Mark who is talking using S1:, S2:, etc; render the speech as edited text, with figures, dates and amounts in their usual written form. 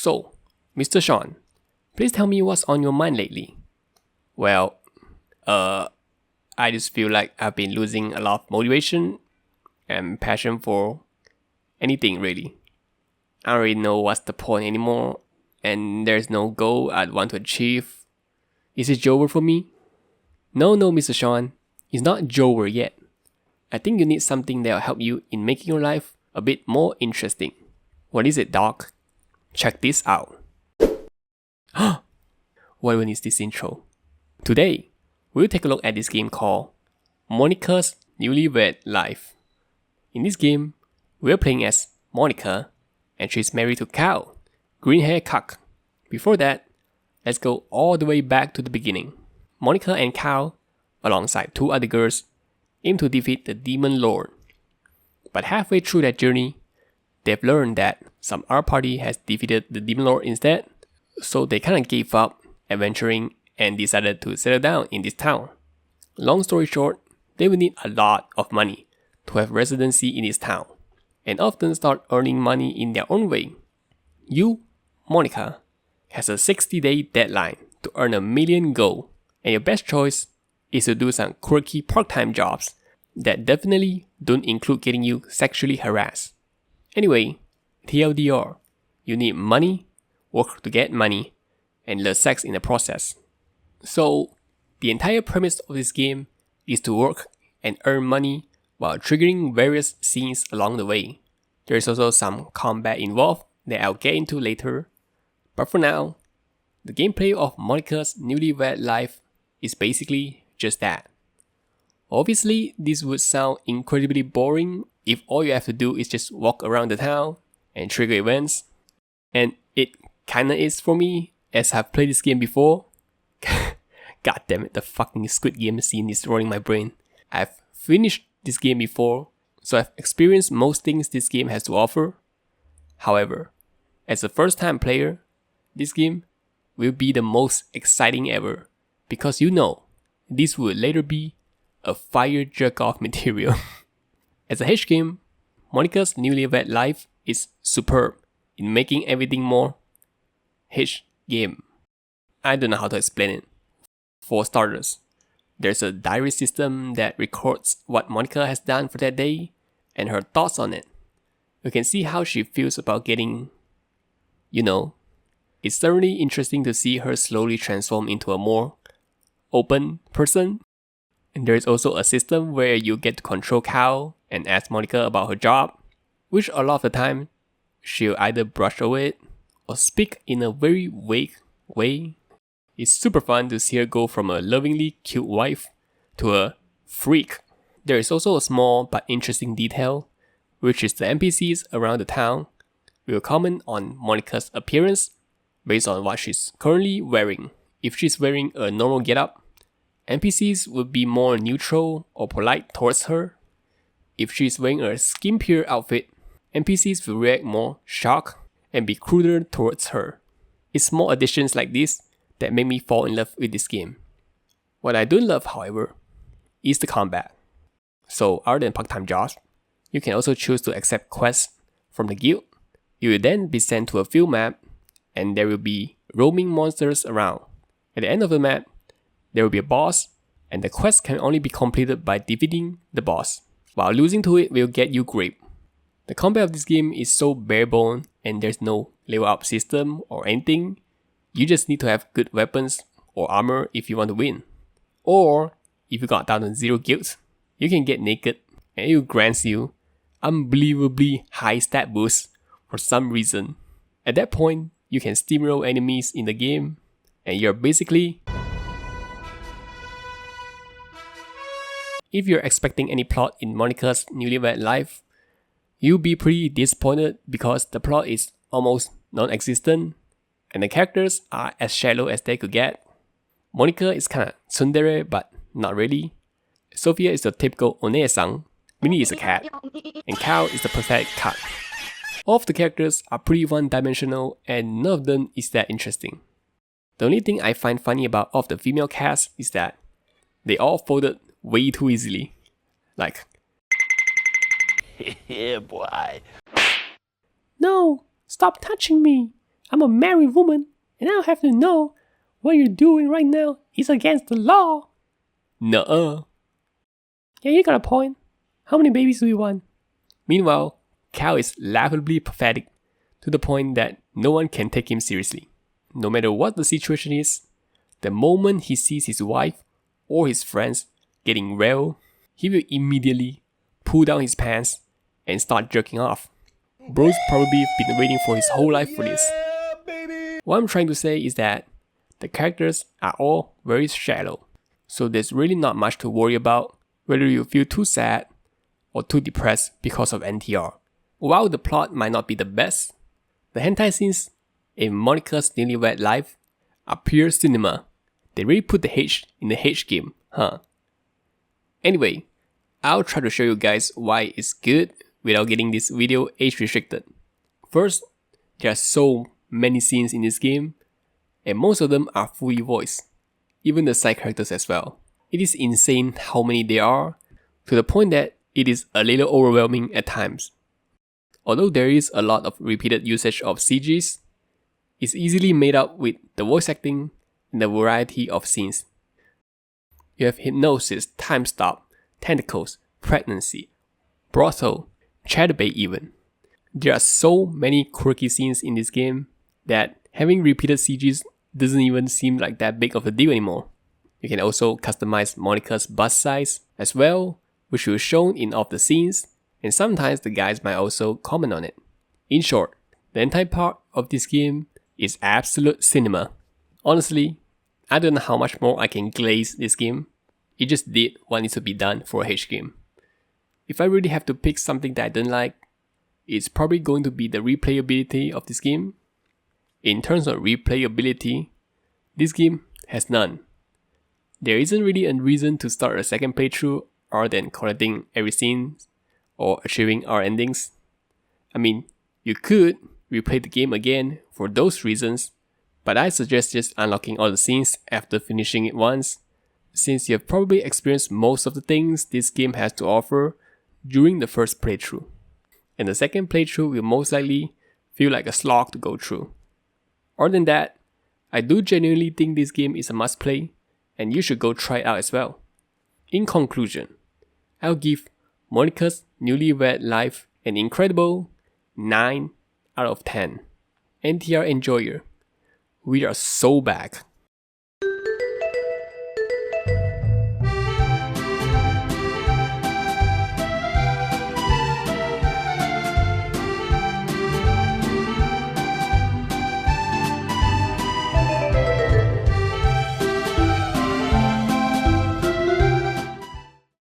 S1: So, Mr. Shaun, please tell me what's on your mind lately. Well, I just feel like I've been losing a lot of motivation and passion for anything really. I don't really know what's the point anymore, and there's no goal I'd want to achieve. Is it over for me? No, Mr. Shaun, it's not over yet. I think you need something that'll help you in making your life a bit more interesting. What is it, Doc? Check this out. What even is this intro? Today, we'll take a look at this game called Monica's Newlywed Life. In this game, we're playing as Monica, and she's married to Cal, green hair cuck. Before that, let's go all the way back to the beginning. Monica and Cal, alongside two other girls, aim to defeat the Demon Lord. But halfway through that journey, they've learned that some other party has defeated the Demon Lord instead, so they kinda gave up adventuring and decided to settle down in this town. Long story short, they will need a lot of money to have residency in this town, and often start earning money in their own way. You, Monica, has a 60-day deadline to earn $1 million gold, and your best choice is to do some quirky part-time jobs that definitely don't include getting you sexually harassed. Anyway, TLDR, you need money, work to get money, and love sex in the process. So, the entire premise of this game is to work and earn money while triggering various scenes along the way. There is also some combat involved that I'll get into later, but for now, the gameplay of Monica's Newlywed Life is basically just that. Obviously, this would sound incredibly boring if all you have to do is just walk around the town and trigger events, and it kinda is for me, as I've played this game before. God damn it, the fucking Squid Game scene is rolling my brain. I've finished this game before, so I've experienced most things this game has to offer. However, as a first time player, this game will be the most exciting ever, because you know, this will later be a fire jerk-off material. As a H game, Monica's Newlywed Life is superb in making everything more H game. I don't know how to explain it. For starters, there's a diary system that records what Monica has done for that day and her thoughts on it. You can see how she feels about getting, it's certainly interesting to see her slowly transform into a more open person. And there is also a system where you get to control Cal and ask Monica about her job, which a lot of the time, she'll either brush away it or speak in a very vague way. It's super fun to see her go from a lovingly cute wife to a freak. There is also a small but interesting detail, which is the NPCs around the town will comment on Monica's appearance based on what she's currently wearing. If she's wearing a normal getup, NPCs would be more neutral or polite towards her. If she's wearing a skimpier outfit, NPCs will react more shocked and be cruder towards her. It's small additions like this that made me fall in love with this game. What I don't love, however, is the combat. So other than part-time jobs, you can also choose to accept quests from the guild. You will then be sent to a field map, and there will be roaming monsters around. At the end of the map, there will be a boss, and the quest can only be completed by defeating the boss, while losing to it will get you grape. The combat of this game is so bare-bone, and there's no level up system or anything. You just need to have good weapons or armor if you want to win. Or, if you got down to 0 guild, you can get naked and it grants you unbelievably high stat boosts for some reason. At that point, you can steamroll enemies in the game, and you're basically... If you're expecting any plot in Monica's Newlywed Life, you'll be pretty disappointed because the plot is almost non-existent, and the characters are as shallow as they could get. Monica is kinda tsundere, but not really. Sophia is the typical one-san, Minnie is a cat, and Cal is the pathetic cat. All of the characters are pretty one-dimensional, and none of them is that interesting. The only thing I find funny about all of the female cast is that they all folded way too easily. Like,
S2: Yeah, boy.
S1: no, stop touching me. I'm a married woman, and I don't have to know what you're doing right now is against the law. Nuh-uh. Yeah, you got a point. How many babies do you want? Meanwhile, Cal is laughably pathetic to the point that no one can take him seriously. No matter what the situation is, the moment he sees his wife or his friends getting railed, he will immediately pull down his pants and start jerking off. Bro's probably been waiting for his whole life for this. What I'm trying to say is that the characters are all very shallow, so there's really not much to worry about whether you feel too sad or too depressed because of NTR. While the plot might not be the best, the hentai scenes in Monica's Newlywed Life are pure cinema. They really put the H in the H game, huh? Anyway, I'll try to show you guys why it's good without getting this video age restricted. First, there are so many scenes in this game, and most of them are fully voiced, even the side characters as well. It is insane how many there are, to the point that it is a little overwhelming at times. Although there is a lot of repeated usage of CGs, it's easily made up with the voice acting and the variety of scenes. You have hypnosis, time stop, tentacles, pregnancy, brothel, chatterbait even. There are so many quirky scenes in this game that having repeated CGs doesn't even seem like that big of a deal anymore. You can also customize Monica's bust size as well, which was shown in all of the scenes, and sometimes the guys might also comment on it. In short, the entire part of this game is absolute cinema. Honestly, I don't know how much more I can glaze this game. It just did what needs to be done for a H game. If I really have to pick something that I don't like, it's probably going to be the replayability of this game. In terms of replayability, this game has none. There isn't really a reason to start a second playthrough other than collecting every scene or achieving our endings. I mean, you could replay the game again for those reasons, but I suggest just unlocking all the scenes after finishing it once, since you have probably experienced most of the things this game has to offer during the first playthrough. And the second playthrough will most likely feel like a slog to go through. Other than that, I do genuinely think this game is a must play, and you should go try it out as well. In conclusion, I'll give Monica's Newlywed Life an incredible 9 out of 10. NTR enjoyer, we are so back.